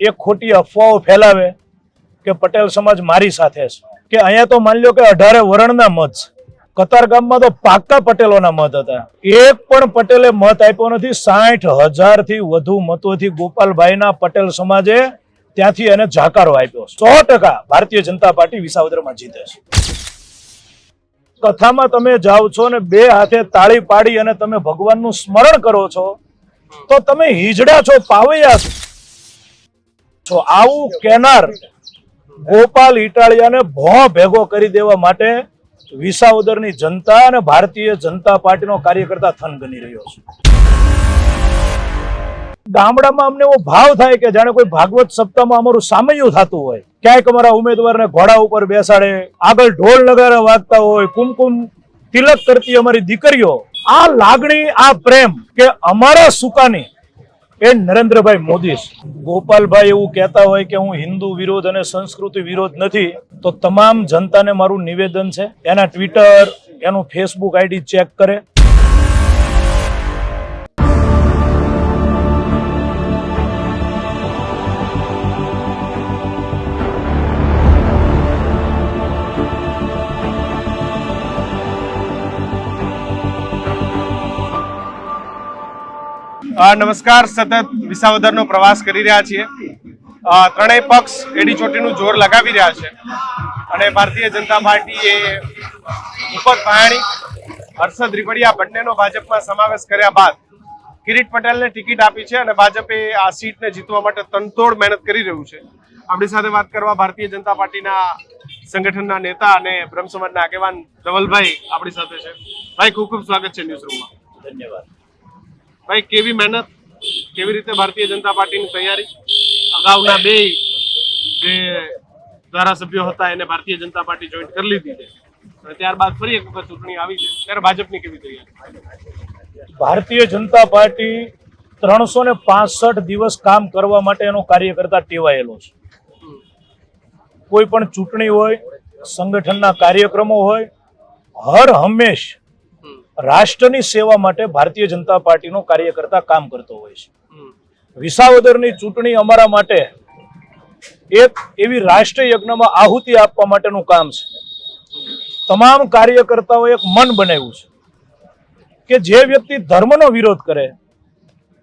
એ ખોટી અફવાઓ ફેલાવે કે પટેલ સમાજ મારી સાથે છે, કે અહીંયા તો માની લો કે 18 વરણના મત છે, કતારગામમાં તો પાક્કા પટેલોના મત હતા, એક પણ પટેલે મત આપ્યો નથી. 60,000 થી વધુ મતોથી ગોપાલભાઈના પટેલ સમાજે ત્યાંથી એને જાકારો આપ્યો. 100% ભારતીય જનતા પાર્ટી વિસાવદરમાં જીતે છે. કથામાં તમે જાઓ છો ને બે હાથે તાળી પાડી અને તમે ભગવાનનું સ્મરણ કરો છો તો તમે હિજડા છો, પાવૈયા છો. આવું કેનાર ગોપાલ ઇટાલિયાને ભો ભેગો કરી દેવા માટે વિસાવદરની જનતા અને ભારતીય જનતા પાર્ટીનો કાર્યકર્તા થન ગણી રહ્યો છે. ગામડામાં અમને એવો ભાવ થાય કે જાણે કોઈ ભાગવત સપ્તાહમાં અમારું સામૈયું થતું હોય. ક્યાંક અમારા ઉમેદવારને ઘોડા ઉપર બેસાડે, આગળ ઢોલ નગારા વાગતા હોય, કુમકુમ તિલક કરતી અમારી દીકરીઓ. આ લાગણી, આ પ્રેમ કે અમારા સુકાની એ નરેન્દ્રભાઈ મોદી. ગોપાલભાઈ એવું કહેતા હોય કે હું હિન્દુ વિરોધ અને સંસ્કૃતિ વિરોધ નથી, તો તમામ જનતાને મારું નિવેદન છે, એના ટ્વિટર, એનું ફેસબુક આઈડી ચેક કરે. નમસ્કાર. સતત વિસાવદરનો પ્રવાસ કરી રહ્યા છીએ. ત્રણેય પક્ષ એડી ચોટીનું જોર લગાવી રહ્યા છે અને ભારતીય જનતા પાર્ટીએ ઉપત ભાયાણી, હર્ષદ રીપડિયા બંનેનો ભાજપમાં સમાવેશ કર્યા બાદ કિરીટ પટેલને ટિકિટ આપી છે અને ભાજપે આ સીટને જીતવા માટે તનતોડ મહેનત કરી રહ્યું છે. આપણી સાથે વાત કરવા ભારતીય જનતા પાર્ટીના સંગઠનના નેતા અને બ્રહ્મ સમાજના આગેવાન ધવલભાઈ આપણી સાથે છે. ભાઈ, ખૂબ ખૂબ સ્વાગત છે ન્યૂઝરૂમમાં. ધન્યવાદ. ભાઈ, કેવી મહેનત, કેવી રીતે ભારતીય જનતા પાર્ટીની તૈયારી? અગાઉના બે જે ધારાસભ્યો હતા એને ભારતીય જનતા પાર્ટી જોઈન્ટ કરી લીધી છે અને ત્યારબાદ ફરી એક વખત ચૂંટણી આવી છે, ત્યારે ભાજપની કેવી તૈયારી? ભારતીય જનતા પાર્ટી 365 દિવસ કામ કરવા માટે એનો કાર્યકર્તા ટેવાયેલો છે. કોઈ પણ ચૂંટણી હોય, સંગઠનના કાર્યક્રમો હોય, હર હંમેશ રાષ્ટ્રની સેવા માટે ભારતીય જનતા પાર્ટીનો કાર્યકર્તા કામ કરતો હોય છે. વિસાવદરની ચૂંટણી અમારા માટે એક એવી રાષ્ટ્રીય યજ્ઞમાં આહુતિ આપવા માટેનું કામ છે. તમામ કાર્યકર્તાઓ એક મન બનાવ્યું છે કે જે વ્યક્તિ ધર્મનો વિરોધ કરે,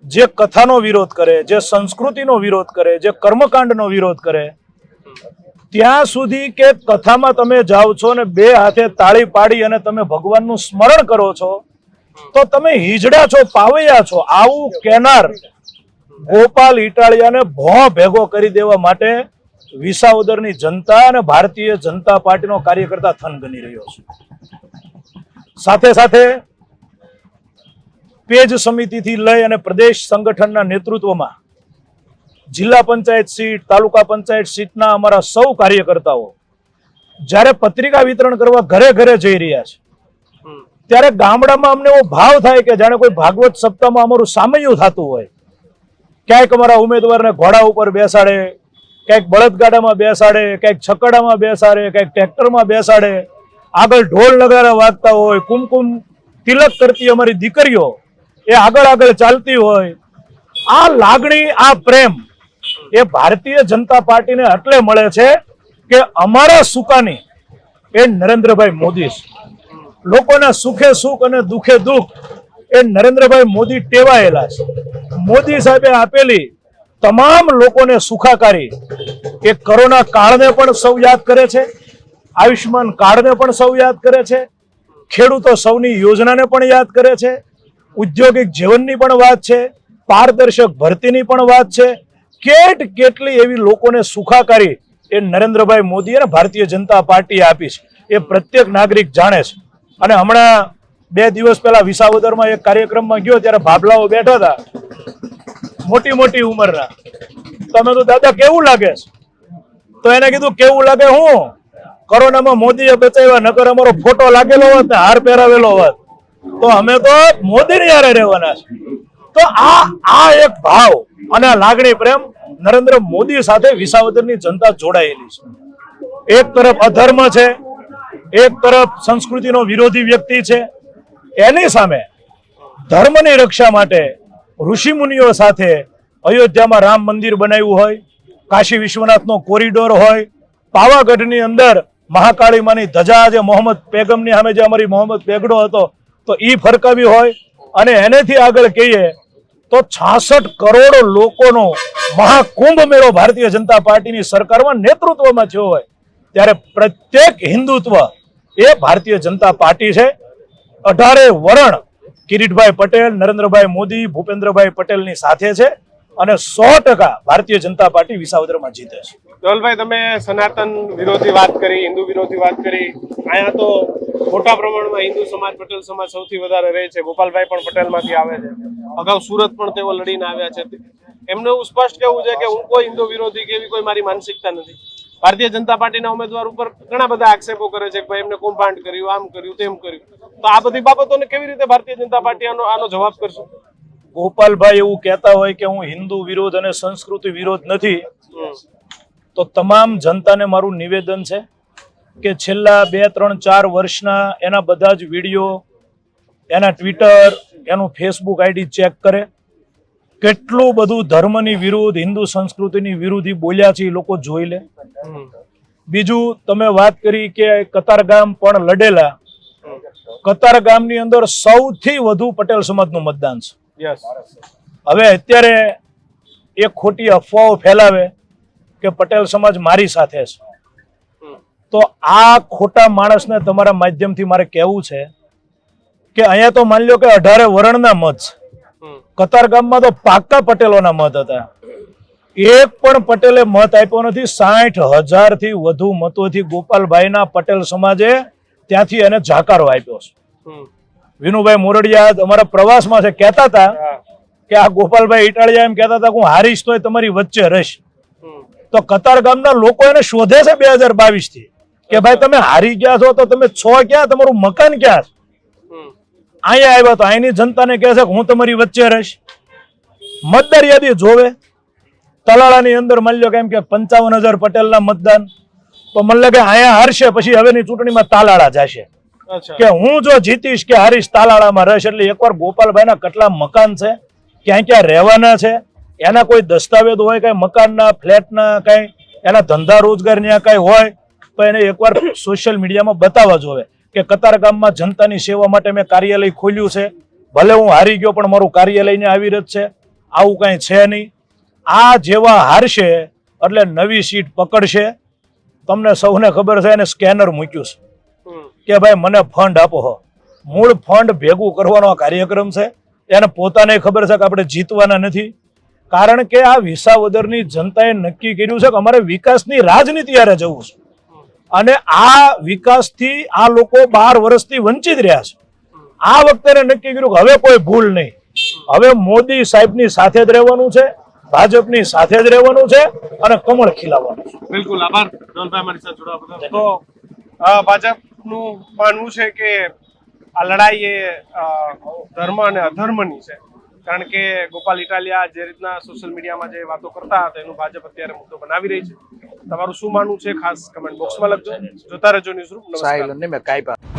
જે કથાનો વિરોધ કરે, જે સંસ્કૃતિનો વિરોધ કરે, જે કર્મકાંડનો વિરોધ કરે, ત્યાં સુધી કે કથામાં તમે જાઓ છો ને બે હાથે તાળી પાડી અને તમે ભગવાનનું સ્મરણ કરો છો તો તમે હિજડા છો, પાવૈયા છો. આવું કેનાર ગોપાલ ઇટાલિયાને ભો ભેગો કરી દેવા માટે વિસાવદરની જનતા અને ભારતીય જનતા પાર્ટીનો કાર્યકર્તા થન ગણી રહ્યો છે. સાથે સાથે પેજ સમિતિથી લઈ અને પ્રદેશ સંગઠનના નેતૃત્વમાં જિલ્લા પંચાયત સીટ, તાલુકા પંચાયત સીટના અમારા સૌ કાર્યકર્તાઓ જ્યારે પત્રિકા વિતરણ કરવા ઘરે ઘરે જઈ રહ્યા છે, ત્યારે ગામડામાં અમને એવો ભાવ થાય કે જાણે કોઈ ભાગવત સપ્તાહમાં અમારું સામૈયું થતું હોય. ક્યાંક અમારા ઉમેદવારને ઘોડા ઉપર બેસાડે, ક્યાંક બળદગાડામાં બેસાડે, ક્યાંક છકડામાં બેસાડે, ક્યાંક ટ્રેક્ટરમાં બેસાડે, આગળ ઢોલ નગારા વાગતા હોય, કુમકુમ તિલક કરતી અમારી દીકરીઓ એ આગળ આગળ ચાલતી હોય. આ લાગણી, આ પ્રેમ એ ભારતીય જનતા પાર્ટીને એટલે મળે છે કે અમારા સુકાની એ નરેન્દ્રભાઈ મોદી. લોકોના સુખે સુખ અને દુઃખે દુઃખ એ નરેન્દ્રભાઈ મોદી ટેવાયેલા છે. મોદી સાહેબે આપેલી તમામ લોકોને સુખાકારી, એ કોરોના કાળને પણ સૌ યાદ કરે છે, આયુષ્યમાન કાર્ડને પણ સૌ યાદ કરે છે, ખેડૂતો સૌની યોજનાને પણ યાદ કરે છે, ઉદ્યોગિક જીવનની પણ વાત છે, પારદર્શક ભરતીની પણ વાત છે. કેટલી એવી લોકોને સુખાકારી એ નરેન્દ્રભાઈ મોદી અને ભારતીય જનતા પાર્ટીએ આપી છે, એ પ્રત્યેક નાગરિક જાણે છે. અને હમણાં 2 દિવસ પહેલા વિસાવદરમાં એક કાર્યક્રમમાં ગયો ત્યારે ભાભલાઓ બેઠા હતા, મોટી મોટી ઉંમરના. તમે તો દાદા કેવું લાગે છે? તો એને કીધું કેવું લાગે, હું કોરોનામાં મોદીએ બચાવ્યા, નકર અમારો ફોટો લાગેલો હોત ને હાર પહેરાવેલો હોત તો અમે તો મોદીની હારે રહેવાના છે. તો આ એક ભાવ અને લાગણી, પ્રેમ નરેન્દ્ર મોદી સાથે વિસાવદરની જનતા જોડાયેલી છે. એક તરફ અધર્મ છે, એક તરફ સંસ્કૃતિનો વિરોધી વ્યક્તિ છે, એની સામે ધર્મની રક્ષા માટે ઋષિ મુનિઓ સાથે અયોધ્યામાં રામ મંદિર બનાવ્યું હોય, કાશી વિશ્વનાથનો કોરિડોર હોય, પાવાગઢની અંદર મહાકાળી માની ધજા જે મોહમ્મદ પેગમની સામે જે અમારી મોહમ્મદ પેગડો હતો તો ઈ ફરકાવી હોય, અને એનેથી આગળ કહીએ તો 66 કરોડ લોકોનો મહાકુંભ મેળો ભારતીય જનતા પાર્ટીની સરકારમાં નેતૃત્વમાં થયો હોય, ત્યારે પ્રત્યેક હિન્દુત્વ એ ભારતીય જનતા પાર્ટી છે. 18 વરણ કિરીટભાઈ પટેલ, નરેન્દ્રભાઈ મોદી, ભૂપેન્દ્રભાઈ પટેલની સાથે છે અને 100% ભારતીય જનતા પાર્ટી વિસાવદરમાં જીતે છે. ધવલભાઈ, તમે સનાતન વિરોધી વાત કરી, હિન્દુ વિરોધી વાત કરી. અહીંયા તો મોટા પ્રમાણમાં હિન્દુ સમાજ, પટેલ સમાજ સૌથી વધારે રહે છે. ગોપાલભાઈ પણ પટેલમાંથી આવે છે. અગાઉ સુરત પણ તેઓ લડીને આવ્યા છે. એમનું એવું સ્પષ્ટ કહેવું છે કે હું કોઈ હિન્દુ વિરોધી કે એવી કોઈ મારી માનસિકતા નથી. ભારતીય જનતા પાર્ટીના ઉમેદવાર ઉપર ઘણા બધા આક્ષેપો કરે છે કે ભાઈ એમને કૌભાંડ કર્યું, આમ કર્યું, તેમ કર્યું. તો આ બધી બાબતોને કેવી રીતે ભારતીય જનતા પાર્ટી આનો જવાબ કરશે? ગોપાલભાઈ એવું કહેતા હોય કે હું હિન્દુ વિરોધ અને સંસ્કૃતિ વિરોધ નથી, તો તમામ જનતાને મારું નિવેદન છે કે છેલ્લા 2, 3, 4 વર્ષના એના બધા જ વિડીયો, એના ટ્વિટર, એનું ફેસબુક આઈડી ચેક કરે. કેટલું બધું ધર્મની વિરુદ્ધ, હિન્દુ સંસ્કૃતિની વિરુદ્ધ બોલ્યા છે એ લોકો જોઈ લે. બીજું, તમે વાત કરી કે કતારગામ પણ લડેલા. કતારગામની અંદર સૌથી વધુ પટેલ સમાજનું મતદાન છે. હવે અત્યારે એક ખોટી અફવાઓ ફેલાવે કે પટેલ સમાજ મારી સાથે છે, તો આ ખોટા માણસને તમારા માધ્યમથી મારે કહેવું છે કે અહીંયા તો માની લો કે 18 વરણના મત છે. કતારગામમાં તો પાક્કા પટેલોના મત હતા. એક પણ પટેલે મત આપ્યો નથી. 60,000 થી વધુ મતોથી ગોપાલભાઈના પટેલ સમાજે ત્યાંથી એને જાકારો આપ્યો છે. વિનુભાઈ મોરડિયા અમારા પ્રવાસમાં છે, કહેતા હતા કે આ ગોપાલભાઈ ઇટાળિયા એમ કહેતા હતા કે હું હારીશ તોય તમારી વચ્ચે રહીશ. તો કતારગામના લોકો એને શોધે છે 2022 થી કે ભાઈ તમે હારી ગયા છો તો તમે છો ક્યાં, તમારું મકાન ક્યાં છે? અહીંયા આવ્યા તો અહીંની જનતાને કહે છે કે હું તમારી વચ્ચે રહીશ. મતદાર યાદી જોવે. તલાળાની અંદર માની લો કે એમ કે 55,000 પટેલના મતદાન, તો મને લાગે અહીંયા હારશે પછી હવેની ચૂંટણીમાં તાલાળા જશે કે હું જો જીતીશ કે હારીશ તાલાળામાં રહીશ. એટલે એકવાર ગોપાલભાઈના કેટલા મકાન છે, ક્યાં ક્યાં રહેવાના છે, એના કોઈ દસ્તાવેજ હોય કઈ મકાનના, ફ્લેટના, કઈ એના ધંધા રોજગારના કઈ હોય તો એને એકવાર સોશિયલ મીડિયામાં બતાવવા જોવે કે કતારગામમાં જનતાની સેવા માટે મેં કાર્યાલય ખોલ્યું છે. ભલે હું હારી ગયો પણ મારું કાર્યાલયને આવી રત છે. આવું કઈ છે નહીં. આ જેવા હારશે એટલે નવી સીટ પકડશે. તમને સૌને ખબર છે એને સ્કેનર મૂક્યું છે કે ભાઈ મને ફંડ આપો. મૂળ ફંડ ભેગું કરવાનો આ કાર્યક્રમ છે. એને પોતાને ખબર છે કે આપણે જીતવાના નથી, કારણ કે આ વિસાવદરની જનતાએ નક્કી કર્યું છે કે અમારે વિકાસની રાજનીતિ હારે જવું છે. અને આ વિકાસથી આ લોકો 12 વર્ષથી વંચિત રહ્યા છે. આ વખતે નક્કી કર્યું કે હવે કોઈ ભૂલ નહીં, હવે મોદી સાહેબની સાથે જ રહેવાનું છે, ભાજપની સાથે જ રહેવાનું છે અને કમળ ખીલાવવાનું છે. બિલકુલ, આભાર ધવલભાઈ મારી સાથે જોડાવા બદલ. તો ભાજપનું માનવું છે કે આ લડાઈ એ ધર્મ અને અધર્મની છે, કારણ કે ગોપાલ ઇટાલિયા જે રીતના સોશિયલ મીડિયામાં જે વાતો કરતા હતા એનું ભાજપ અત્યારે મુદ્દો બનાવી રહી છે. તમારું શું માનવું છે ખાસ કમેન્ટ બોક્સમાં લખજો. જોતા રહેજો ન્યૂઝરૂમ. નમસ્કાર.